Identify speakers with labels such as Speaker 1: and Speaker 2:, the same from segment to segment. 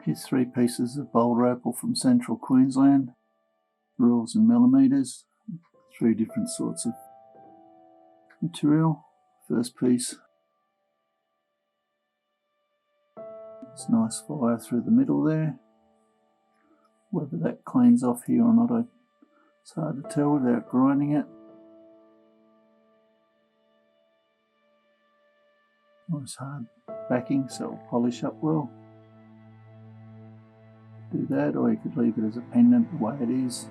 Speaker 1: Here's 3 pieces of Boulder Opal from central Queensland, rules in millimetres, 3 different sorts of material. First piece, it's nice fire through the middle there. Whether that cleans off here or not, it's hard to tell without grinding it. Nice hard backing, so it'll polish up well. Do that, or you could leave it as a pendant the way it is.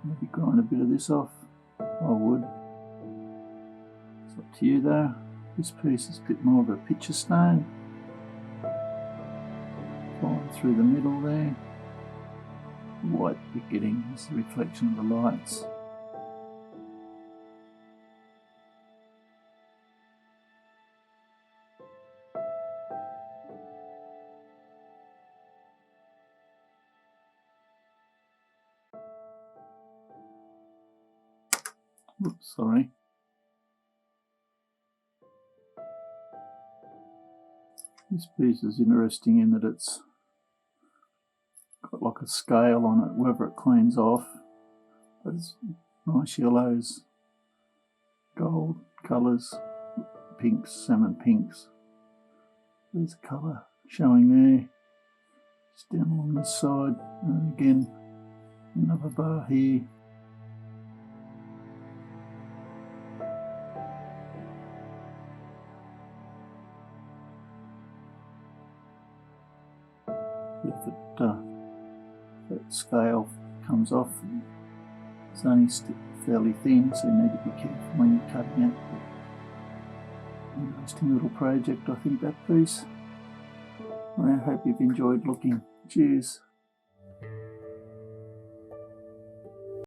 Speaker 1: Maybe grind a bit of this off. I would. It's up to you though. This piece is a bit more of a picture stone. Fine through the middle there. The white you're getting is the reflection of the lights. Oops, sorry. This piece is interesting in that it's got like a scale on it, whether it cleans off, but it's nice yellows, gold colours, pinks, salmon pinks. There's a colour showing there, just down along this side, and again another bar here. If that scale comes off, it's only fairly thin, so you need to be careful when you're cutting it. Interesting little project, I think, that piece. I hope you've enjoyed looking. Cheers.